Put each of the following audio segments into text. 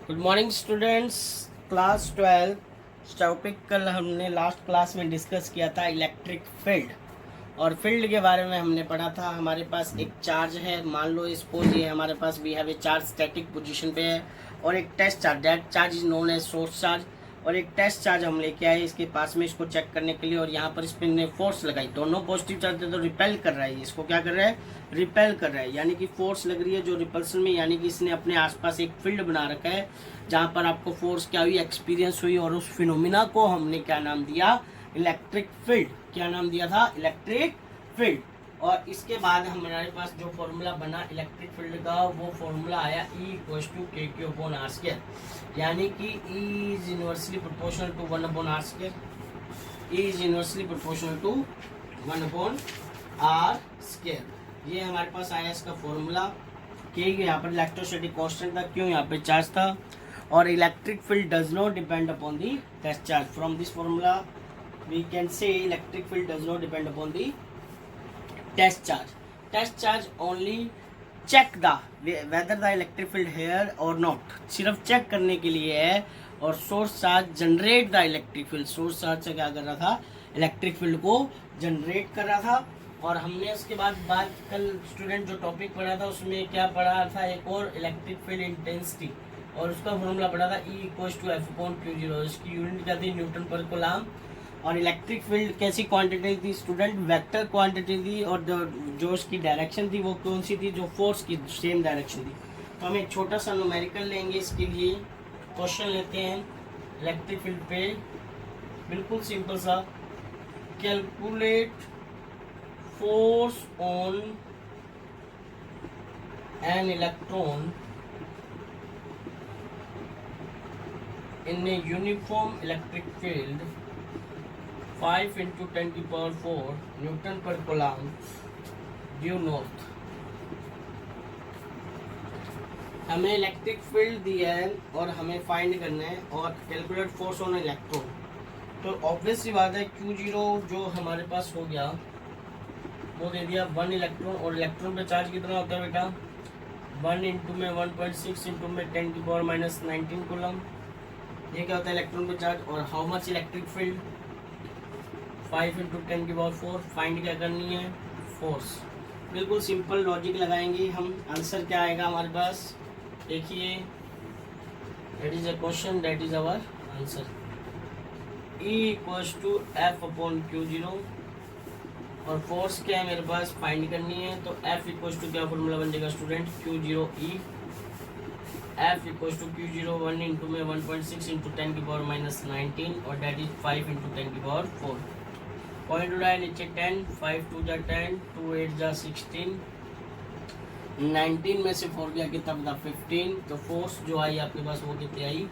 Good morning students. Class 12 topic कल हमने last class में डिस्कस किया था इलेक्ट्रिक फील्ड। और फील्ड के बारे में हमने पढ़ा था। हमारे पास एक चार्ज है, मान लो सपोज ये हमारे पास we have a charge static position पे है, और एक test charge, that charge is known as source charge. और एक टेस्ट चार्ज हम लेके आए इसके पास में इसको चेक करने के लिए, और यहाँ पर इस पर ने फोर्स लगाई। दोनों पॉजिटिव चार्ज है तो रिपेल कर रहा है, इसको क्या कर रहा है, रिपेल कर रहा है, यानी कि फोर्स लग रही है जो रिपल्सन में, यानी कि इसने अपने आसपास एक फील्ड बना रखा है जहाँ पर आपको फोर्स क्या हुई, एक्सपीरियंस हुई। और उस फिनोमिना को हमने क्या नाम दिया, इलेक्ट्रिक फील्ड। क्या नाम दिया था, इलेक्ट्रिक फील्ड। और इसके बाद हमारे पास जो फॉर्मूला बना इलेक्ट्रिक फील्ड का, वो फॉर्मूला आया E equals to K Q upon R square, यानी कि E is inversely proportional to 1 upon R square. E is inversely proportional to 1 upon R square. ये हमारे पास आया इसका फॉर्मूला। के यहाँ पर इलेक्ट्रोस्टैटिक कांस्टेंट था, क्यों यहाँ पे चार्ज था। और electric field does not depend upon the test charge. From this formula we can say electric field does not depend upon the test charge. Test charge only check the whether the electric field here और not, सिर्फ check करने के लिए है। और source charge generate the electric field, source charge से क्या कर रहा था, इलेक्ट्रिक फील्ड को जनरेट कर रहा था। और हमने उसके बाद कल स्टूडेंट जो टॉपिक पढ़ा था उसमें क्या पढ़ा था, एक और इलेक्ट्रिक फील्ड इंटेंसिटी, और उसका फॉर्मूला पढ़ा था E equals to F upon Q zero. इसकी यूनिट क्या थी, न्यूटन पर कूलम। और इलेक्ट्रिक फील्ड कैसी क्वांटिटी थी स्टूडेंट, वेक्टर क्वांटिटी थी। और जो उसकी डायरेक्शन थी वो कौन सी थी, जो फोर्स की सेम डायरेक्शन थी। तो हम एक छोटा सा न्यूमेरिकल लेंगे इसके लिए। क्वेश्चन लेते हैं इलेक्ट्रिक फील्ड पे, बिल्कुल सिंपल सा। Calculate force on an electron in a uniform electric field 5 × 10⁴ newton पर कूलम ड्यू नॉर्थ। हमें इलेक्ट्रिक फील्ड दिया है और हमें फाइंड करना है, और कैलकुलेट फोर्स ऑन इलेक्ट्रॉन। तो ऑब्वियस सी बात है Q0 जो हमारे पास हो गया वो दे दिया 1 इलेक्ट्रॉन। और इलेक्ट्रॉन पे चार्ज कितना होता है बेटा, 1 × में 1.6 × में 10⁻⁻19 कूलम। ये क्या होता है इलेक्ट्रॉन पे चार्ज। और how much electric field, 5 × 10⁴। Find क्या करनी है, फोर्स। बिल्कुल सिंपल लॉजिक लगाएंगे हम, आंसर क्या आएगा हमारे पास, देखिए that is a question, that is our answer. E equals to F upon Q0। और फोर्स क्या है मेरे पास, फाइंड करनी है। तो F इक्वल्स टू क्या फॉर्मूला बन जाएगा student, Q0E। F equals to Q0 1 × में 1.6 × 10⁻⁻19, और डेट इज 5 × 10⁴। पॉइंट उड़ा है नीचे 10, 5 2 जा 10, 2 8 जा 16, 19 में से 4 गया कितना बता 15। तो फोर्स जो आई आपके पास वो कितनी आई,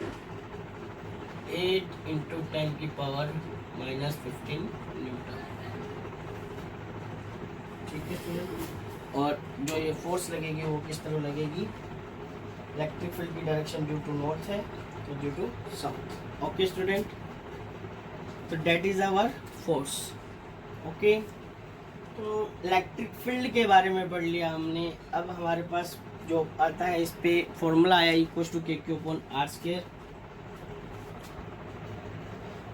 8 × 10⁻⁻15 न्यूटन। ठीक है स्टूडेंट। और जो ये फोर्स लगेगी वो किस तरह लगेगी, इलेक्ट्रिक फील्ड की डायरेक्शन ड्यू टू नॉर्थ है तो due to south. Okay student, तो that is our force. Okay, तो इलेक्ट्रिक फील्ड के बारे में पढ़ लिया हमने। अब हमारे पास जो आता है इस पे फॉर्मूला आया equals to K Q upon R square.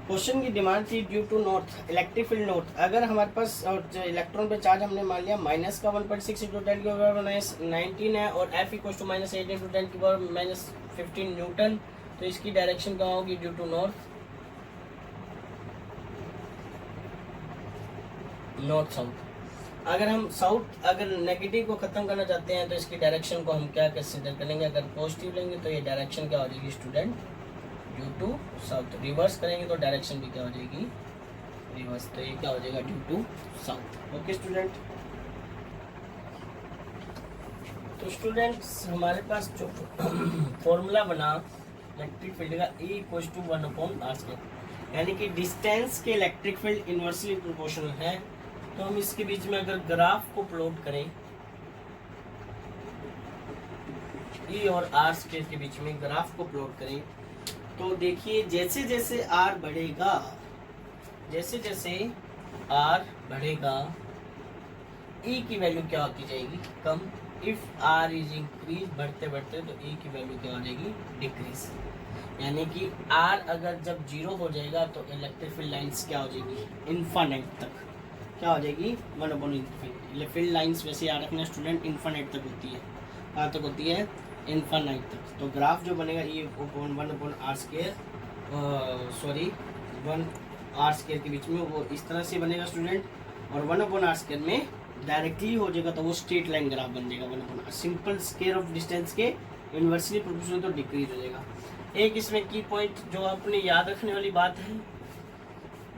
Question की डिमांड थी due to north, electric field north. अगर हमारे पास जो इलेक्ट्रॉन पे चार्ज हमने मान लिया माइनस का 1.6 × 10⁻⁻19 है, और F इक्वल्स टू -8 × 10⁻⁻15 न्यूटन। तो इसकी डायरेक्शन कहाँ होगी, due to north, north south. अगर हम साउथ, अगर नेगेटिव को खत्म करना चाहते हैं तो इसकी डायरेक्शन को हम क्या कंसीडर करेंगे, अगर पॉजिटिव लेंगे तो ये डायरेक्शन क्या हो जाएगी student, due to south. Reverse करेंगे तो डायरेक्शन भी क्या हो जाएगी, रिवर्स। तो ये क्या हो जाएगा, due to south. Okay student. तो स्टूडेंट्स हमारे पास जो फॉर्मूला बना इलेक्ट्रिक फील्ड का, E equals to 1 upon R square, यानी कि डिस्टेंस के इलेक्ट्रिक फील्ड इनवर्सली प्रोपोर्शनल है। तो हम इसके बीच में अगर ग्राफ को प्लॉट करें, E और आर स्क्वायर के बीच में ग्राफ को प्लॉट करें, तो देखिए जैसे जैसे R बढ़ेगा, जैसे जैसे R बढ़ेगा E की वैल्यू क्या होती जाएगी, कम। इफ आर इज इंक्रीज, बढ़ते बढ़ते तो ए की वैल्यू क्या हो जाएगी, डिक्रीज। यानी कि आर अगर जब जीरो हो जाएगा तो इलेक्ट्रिक फील्ड लाइंस क्या हो जाएगी, इन्फानेट तक क्या हो जाएगी, 1/इन्फिनिटी। फील्ड लाइंस वैसे याद रखना स्टूडेंट, इन्फानेट तक होती है। कहाँ तक होती है, इन्फानाइट तक। तो ग्राफ जो बनेगा ये 1/r², सॉरी 1r² के बीच में वो इस तरह से बनेगा स्टूडेंट, और 1/r² में डायरेक्टली हो जाएगा तो वो स्ट्रेट लाइन ग्राफ बन जाएगा 1/r। Simple square of distance के इन्वर्सली प्रोपोर्शनल तो डिक्रीज हो जाएगा। एक इसमें की पॉइंट जो आपने याद रखने वाली बात है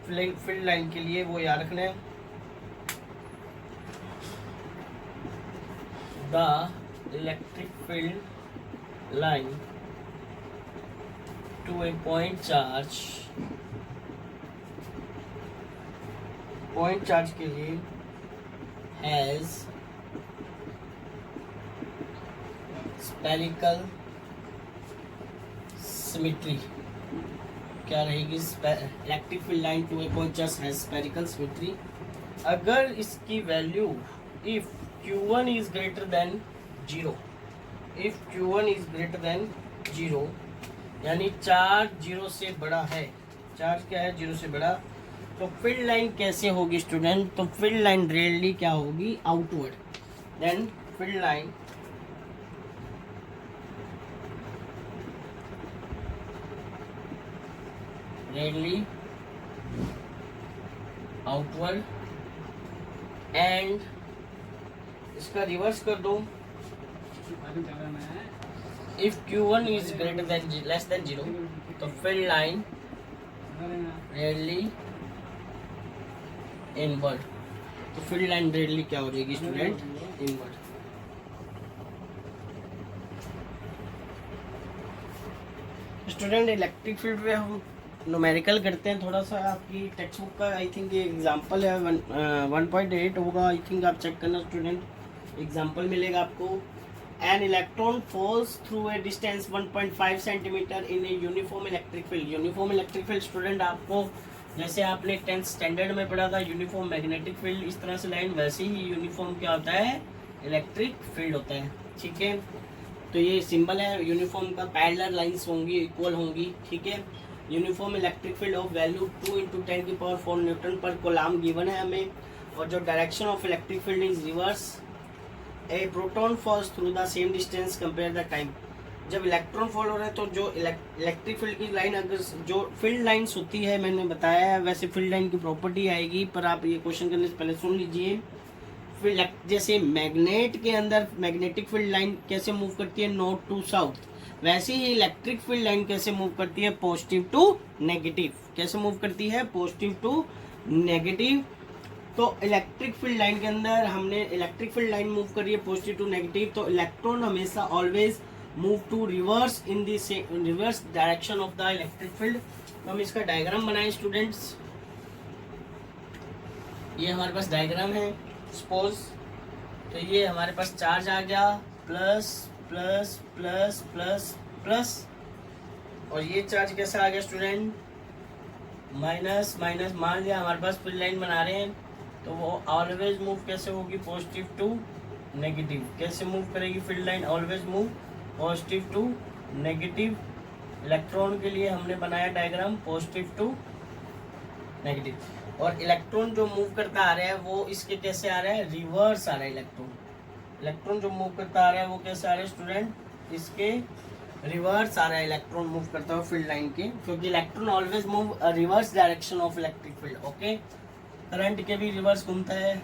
फील्ड लाइन के लिए, वो याद रखना है, the electric field line to a point charge के लिए हैज स्पेरिकल सिमेट्री। क्या रहेगी, electric field line to a point charge has spherical symmetry अगर इसकी value if Q1 is greater than 0, if Q1 is greater than 0 यानी charge 0 से बड़ा है, चार्ज क्या है, 0 से बड़ा, तो फील्ड लाइन कैसे होगी स्टूडेंट, तो फील्ड लाइन रेयरली क्या होगी, आउटवर्ड। देन फील्ड लाइन रेयरली आउटवर्ड, एंड इसका रिवर्स कर दो, if Q1 is greater than less than 0 तो फील्ड लाइन रेयरली इनवर्ड। तो फील्ड लाइन रेयरली क्या हो जाएगी student, inward. Student electric field में हम न्यूमेरिकल करते हैं, थोड़ा सा आपकी टेक्स्ट बुक का आई थिंक ये एग्जांपल है 1.8 होगा, आई थिंक आप चेक करना स्टूडेंट, एग्जांपल मिलेगा आपको। An electron falls through a distance 1.5 centimetre in a uniform electric field. Uniform electric field student आपको जैसे आपने 10th स्टैंडर्ड में पढ़ा था यूनिफॉर्म मैग्नेटिक फील्ड, इस तरह से लाइन, वैसे ही यूनिफॉर्म क्या होता है, इलेक्ट्रिक फील्ड होता है। ठीक है, तो ये सिंबल है यूनिफॉर्म का, पैरेलल लाइंस होंगी, इक्वल होंगी। ठीक है, uniform electric field of value 2 × 10⁴ newton पर कोलॉम्ब गिवन है हमें, और जो direction of electric field is reverse. A proton falls through the same distance compare the time. जब इलेक्ट्रॉन फॉल हो रहा है तो जो इलेक्ट्रिक फील्ड की लाइन, अगर जो फील्ड लाइंस होती है मैंने बताया है वैसे फील्ड लाइन की प्रॉपर्टी आएगी, पर आप ये क्वेश्चन करने से पहले सुन लीजिए। जैसे मैग्नेट के अंदर मैग्नेटिक फील्ड लाइन कैसे मूव करती है, नॉर्थ टू साउथ, वैसे ही इलेक्ट्रिक फील्ड लाइन कैसे मूव करती है, पॉजिटिव टू नेगेटिव। कैसे मूव करती है, पॉजिटिव टू नेगेटिव। तो इलेक्ट्रिक फील्ड लाइन के अंदर हमने इलेक्ट्रिक फील्ड लाइन मूव करी है पॉजिटिव टू नेगेटिव, तो इलेक्ट्रॉन हमेशा always move to reverse in the reverse direction of the electric field. तो हम इसका डायग्राम बनाएं स्टूडेंट्स, ये हमारे पास डायग्राम है सपोज, तो ये हमारे पास चार्ज आ गया plus plus plus plus plus, और ये चार्ज कैसा आ गया स्टूडेंट, माइनस माइनस। मान लिया हमारे पास फील्ड लाइन बना रहे हैं तो वो ऑलवेज मूव कैसे होगी, पॉजिटिव टू नेगेटिव। कैसे मूव करेगी field line, always move positive to negative. Electron के लिए हमने बनाया डायग्राम पॉजिटिव टू नेगेटिव, और इलेक्ट्रॉन जो मूव करता आ रहा है वो इसके कैसे आ रहा है, रिवर्स आ रहा है। इलेक्ट्रॉन जो मूव करता आ रहा है वो कैसे आ रहा है स्टूडेंट, इसके रिवर्स आ रहा है इलेक्ट्रॉन मूव करता हुआ फील्ड लाइन के, क्योंकि electron always move reverse direction of electric field. Okay, current के भी रिवर्स घूमता है।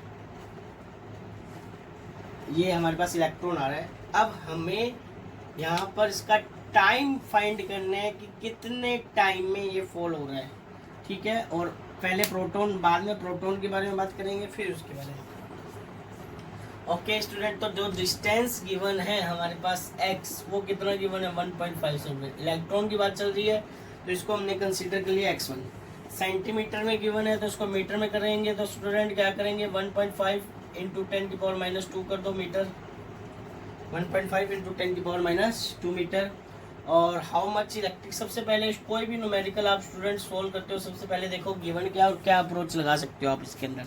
ये हमारे पास इलेक्ट्रॉन आ रहा है, अब हमें यहाँ पर इसका टाइम फाइंड करना है कि कितने टाइम में ये फॉल हो रहा है। ठीक है, और पहले प्रोटॉन, बाद में प्रोटॉन के बारे में बात करेंगे, फिर उसके बारे में। ओके स्टूडेंट, तो जो डिस्टेंस गिवन है हमारे पास x, वो कितना गिवन है 1.5 सेंटीमीटर। इलेक्ट्रॉन की बात चल रही है तो इसको हमने कंसीडर कर लिया x1। सेंटीमीटर में गिवन है तो इसको मीटर में करेंगे, तो स्टूडेंट क्या करेंगे 1.5 × 10⁻² कर दो मीटर, 1.5 × 10⁻² मीटर। और हाउ मच इलेक्ट्रिक, सबसे पहले कोई भी न्यूमेरिकल आप स्टूडेंट सोल्व करते हो सबसे पहले देखो गिवन क्या और क्या अप्रोच लगा सकते हो आप इसके अंदर,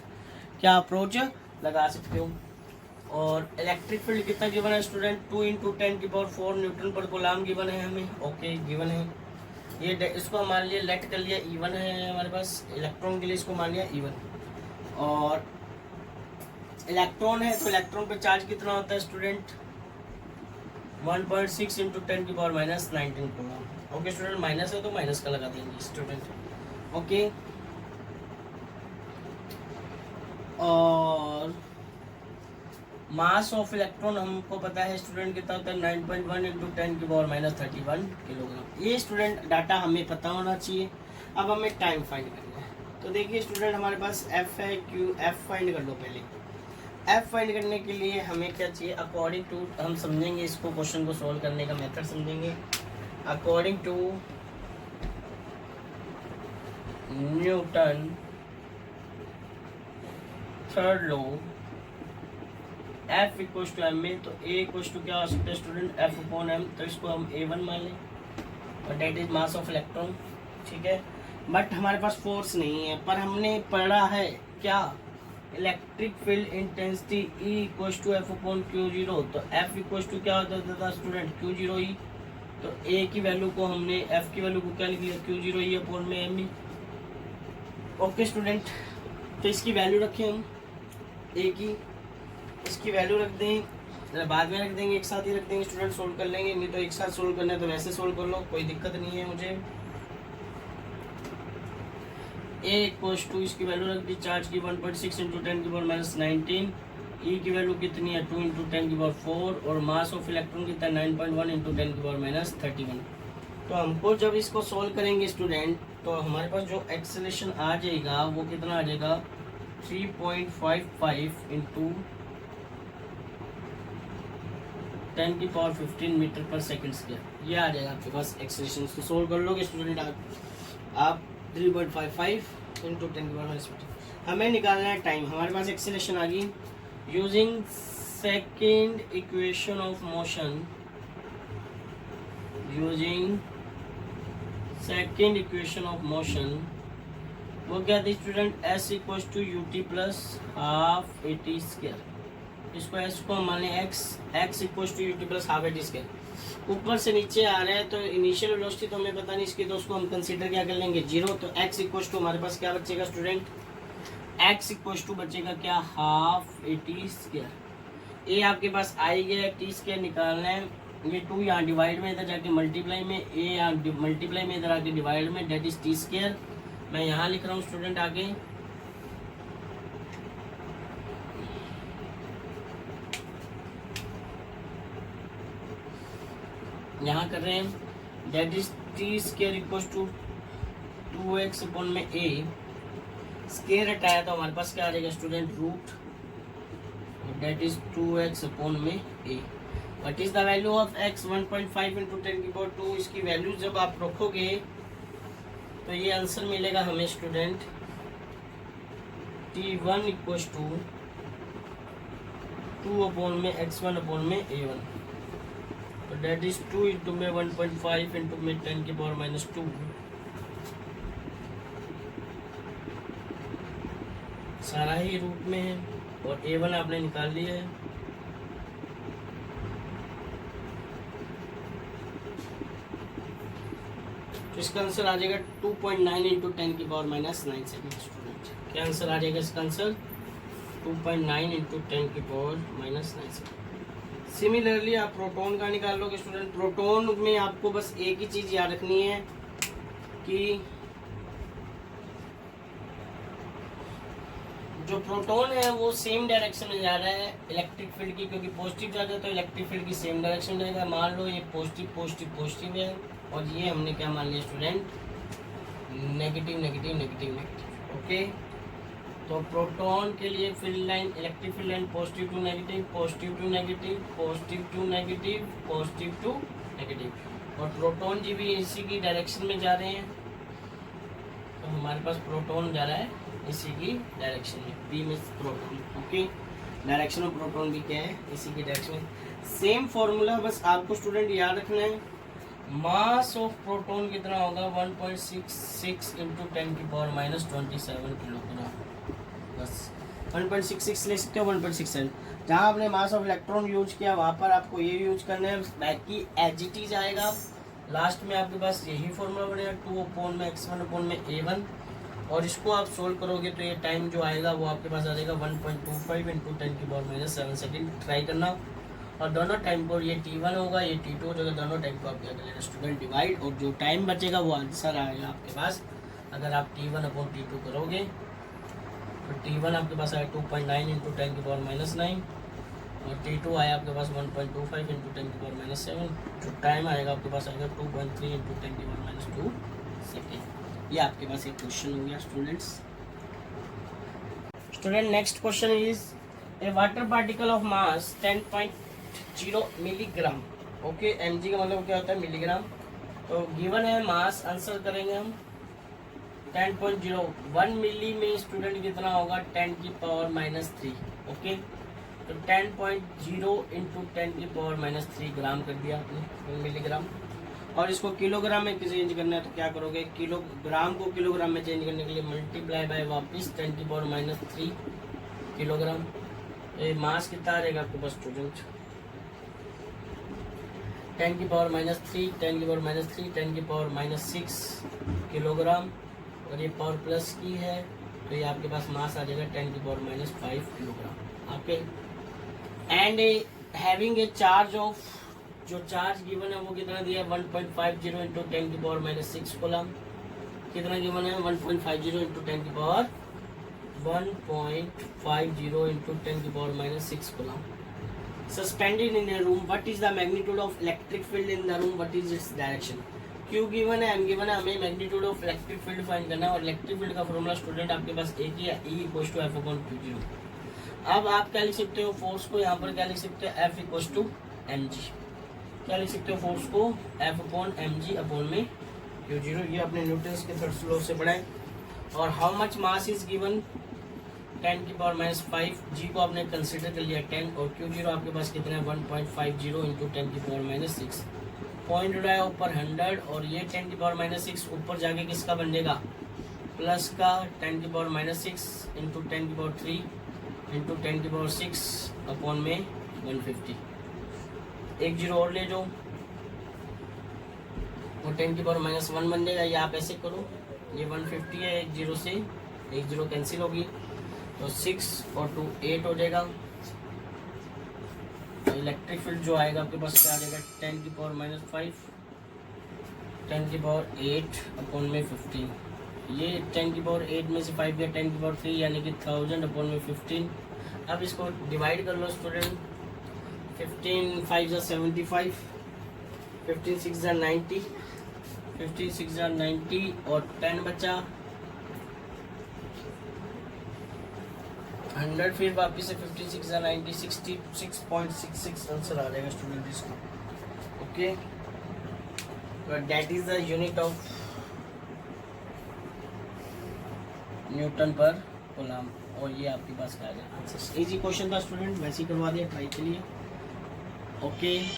क्या अप्रोच लगा सकते हो। और इलेक्ट्रिक फील्ड कितना गिवन है स्टूडेंट, 2 इंटू 10⁴ न्यूटन पर गुलाम गिवन है हमें। ओके गिवन है ये, इसको हम मान लिया लेट कर लिया इवन है हमारे पास, इलेक्ट्रॉन के लिए इसको मान लिया इवन। और इलेक्ट्रॉन है तो इलेक्ट्रॉन पे चार्ज कितना होता है student, 1.6 into 10⁻⁻19 coulomb. Okay student, minus है तो माइनस का लगा देंगे स्टूडेंट। ओके और मास ऑफ इलेक्ट्रॉन हमको पता है स्टूडेंट कितना होता है, 9.1 इंटू 10⁻31 किलोग्राम। ये स्टूडेंट डाटा हमें पता होना चाहिए। अब हमें टाइम फाइंड करना है, तो देखिए स्टूडेंट हमारे पास एफ है, क्यू, एफ फाइंड कर लो पहले। एफ फाइंड करने के लिए हमें क्या चाहिए, अकॉर्डिंग टू, हम समझेंगे इसको, क्वेश्चन को सॉल्व करने का मेथड समझेंगे। According to Newton third law F equals to M में, तो ए इक्वल्स टू क्या हो सकता है स्टूडेंट, एफ अपॉन एम। तो इसको हम A1 मान लें और that is mass of electron. ठीक है, बट हमारे पास फोर्स नहीं है, पर हमने पढ़ा है क्या, electric field intensity E equals to F upon Q0। तो एफ इक्वल्स टू क्या होता था स्टूडेंट, Q0 E। तो ए की वैल्यू को हमने, एफ की वैल्यू को क्या लिख लिया, Q0 E अपॉन में एम। ओके स्टूडेंट, तो इसकी वैल्यू रखें हम ए की, इसकी वैल्यू रख दें, बाद में रख देंगे, एक साथ ही रख देंगे स्टूडेंट, सोल्व कर लेंगे। नहीं तो एक साथ सोल्व करना है तो वैसे सोल्व कर लो, कोई दिक्कत नहीं है मुझे। ए इक्वल्स टू, इसकी वैल्यू रख दी चार्ज की 1.6 इंटू 10⁻⁻19। ई की वैल्यू कितनी है, 2 इंटू 10⁴ और मास ऑफ इलेक्ट्रॉन कितना है, 9.1 इंटू 10⁻31। तो हमको जब इसको सोल्व करेंगे स्टूडेंट, तो हमारे पास जो एक्सेलरेशन आ जाएगा वो कितना आ जाएगा, 3.55 इंटू 10⁻15 मीटर पर सेकंड स्क्वायर। ये आ जाएगा आपके पास एक्सेलरेशन। इसको सोल्व कर लोगे स्टूडेंट आप 3.55 इंटू 10⁻15। हमें निकालना है टाइम। हमारे पास एक्सेलरेशन आ गई using second equation of motion, using second equation of motion. वो क्या थी student, S equals to U T plus half A T square. इसको एस को हम मान लें X, X equals to U T plus half A T square. ऊपर से नीचे आ रहा है तो इनिशियल वेलोसिटी तो हमें पता नहीं इसकी, तो उसको हम कंसीडर क्या कर लेंगे, 0। तो एक्स इक्वल्स टू हमारे पास क्या बचेगा स्टूडेंट, एक्स इक्वल्स टू बचेगा क्या, हाफ ए टी स्क्वायर। ए आपके पास आई गया, टी स्क्वायर निकालना है, ये 2 यहाँ डिवाइड में, इधर जाके मल्टीप्लाई में, ए यहाँ मल्टीप्लाई में, इधर आके डिवाइड में, डेट इज टी स्क्वायर। मैं यहाँ लिख रहा हूँ स्टूडेंट आगे, यहाँ कर रहे हैं, that is T square equal to 2x upon में ए। स्क्वायर हटाया तो हमारे पास क्या आ जाएगा student, root, that is 2x upon में A. What is the value of x, 1.5 into 10⁻²। इसकी वैल्यू जब आप रखोगे तो ये आंसर मिलेगा हमें student, t1 equal to 2 upon में x1 अपॉन में a1। तो डेट इज 2 इंटू में 1.5 इंटू में 10⁻²। सारा ही रूट में है और a1 आपने निकाल लिया है। तो इसका आंसर आ जाएगा 2.9 इंटू 10⁻⁹ स्टूडेंट। क्या आंसर आ जाएगा इसका आंसर, 2.9 इंटू 10⁻⁹। सिमिलरली आप प्रोटॉन का निकाल लोगे स्टूडेंट। प्रोटॉन में आपको बस एक ही चीज़ याद रखनी है कि जो प्रोटॉन है वो सेम डायरेक्शन में जा रहा है इलेक्ट्रिक फील्ड की, क्योंकि पॉजिटिव जाता है तो इलेक्ट्रिक फील्ड की सेम डायरेक्शन में जाएगा। मान लो ये पॉजिटिव पॉजिटिव पॉजिटिव है और ये हमने क्या मान लिया student, negative negative negative negative. Okay, तो प्रोटॉन के लिए field line, electric field line positive to negative, positive to negative, positive to negative, positive to negative. और प्रोटॉन जी भी इसी की डायरेक्शन में जा रहे हैं, तो हमारे पास प्रोटॉन जा रहा है इसी की डायरेक्शन में, बी में proton. Okay, direction of proton भी क्या है, इसी की डायरेक्शन में। सेम फॉर्मूला बस आपको स्टूडेंट याद रखना है। मास ऑफ प्रोटॉन कितना होगा, 1.66 इंटू 10⁻⁻27 किलोग्राम। बस 1.66 ले सकते हो, 1.67। जहाँ आपने मास ऑफ इलेक्ट्रॉन यूज किया वहाँ पर आपको ये यूज करना है, बाकी एज इट इज आएगा। लास्ट में आपके पास यही फॉर्मूला बनेगा 2/x1/a1, और इसको आप सोल्व करोगे तो ये टाइम जो आएगा वो आपके पास आ जाएगा 1.25 × 10⁻⁷ सेकेंड। ट्राई करना, और दोनों टाइम को ये T1 होगा ये T2 हो जाएगा, दोनों टाइम को आप क्या करेंगे स्टूडेंट डिवाइड, और जो टाइम बचेगा वो आंसर आएगा आपके पास। अगर आप T1/T2 करोगे तो T1 आपके पास आया 2.9 × 10⁻⁹, और T2 आया आपके पास 1.25 × 10⁻⁷। जो टाइम आएगा आपके पास आएगा 2.3 × 10⁻² सेकेंड। ये आपके पास एक क्वेश्चन हो गया students. Student next question is a water particle of mass 10.0 milligram. Okay, mg का मतलब क्या होता है मिलीग्राम। तो गिवन है मास, आंसर करेंगे हम 10.0। 1 मिली में स्टूडेंट कितना होगा 10⁻³ ओके, तो 10.0 × 10⁻³ ग्राम कर दिया आपने मिलीग्राम। और इसको किलोग्राम में चेंज करना है तो क्या करोगे, किलोग्राम को किलोग्राम में चेंज करने के लिए मल्टीप्लाई बाय वापस 10⁻³ किलोग्राम। ये मास कितना रहेगा आपके पास स्टूडेंट 10⁻³ 10⁻³ 10⁻6 किलोग्राम, और ये पावर प्लस की है तो ये आपके पास मास आ जाएगा 10⁻5 किलोग्राम आपके। And having a charge of, जो चार्ज गिवन है वो कितना दिया है 1.50 × 10⁻6 कूलम। कितना गिवन है 1.50 × 10⁻6 coulomb. Suspended in A room, what is the magnitude of electric field in the room, what is its direction. Q given है, एम गिवन है, हमें magnitude of electric field find करना है, और इलेक्ट्रिक फील्ड का formula student आपके पास एक ही है, E = F/Q0। अब आप क्या लिख सकते हो फोर्स को, यहाँ पर क्या लिख सकते हो F = mg, क्या लिख सकते हो फोर्स को F/mg/Q0। ये अपने न्यूटन्स के थर्ड लॉ से पढ़ा है। और how much mass is given 10⁻5, g को आपने कंसिडर कर लिया 10, और Q0 आपके पास कितना है 1.50 × 10⁻6। पॉइंट उड़ाया ऊपर 100, और ये 10⁻6 ऊपर जाके किसका बन जाएगा प्लस का 10⁻6 × 10⁻³ × 10⁻6/150। एक जीरो और ले जाओ वो 10⁻1 बन जाएगा। ये आप ऐसे करो, ये 150 है, एक जीरो से एक जीरो कैंसिल होगी तो 6 और 2 8 हो जाएगा। तो इलेक्ट्रिक फील्ड जो आएगा आपके पास क्या आ जाएगा 10⁻5 10⁻8/15। ये 10⁻8 में से 5 या 10⁻3 यानी कि 1000/15। अब इसको डिवाइड कर लो स्टूडेंट, 15 5 = 75, 15 6 = 90, 15 6 = 90, और 10 बचा 100, फिर वापिस से 15 6 = 90, 66.66 आंसर आ जाएगा स्टूडेंट इसको। Okay, that is the unit of Newton पर कूलम, और ये आपके पास क्या आ जाएगा आंसर। इजी क्वेश्चन था स्टूडेंट, वैसे ही करवा दिया, ट्राई के लिए। ओके।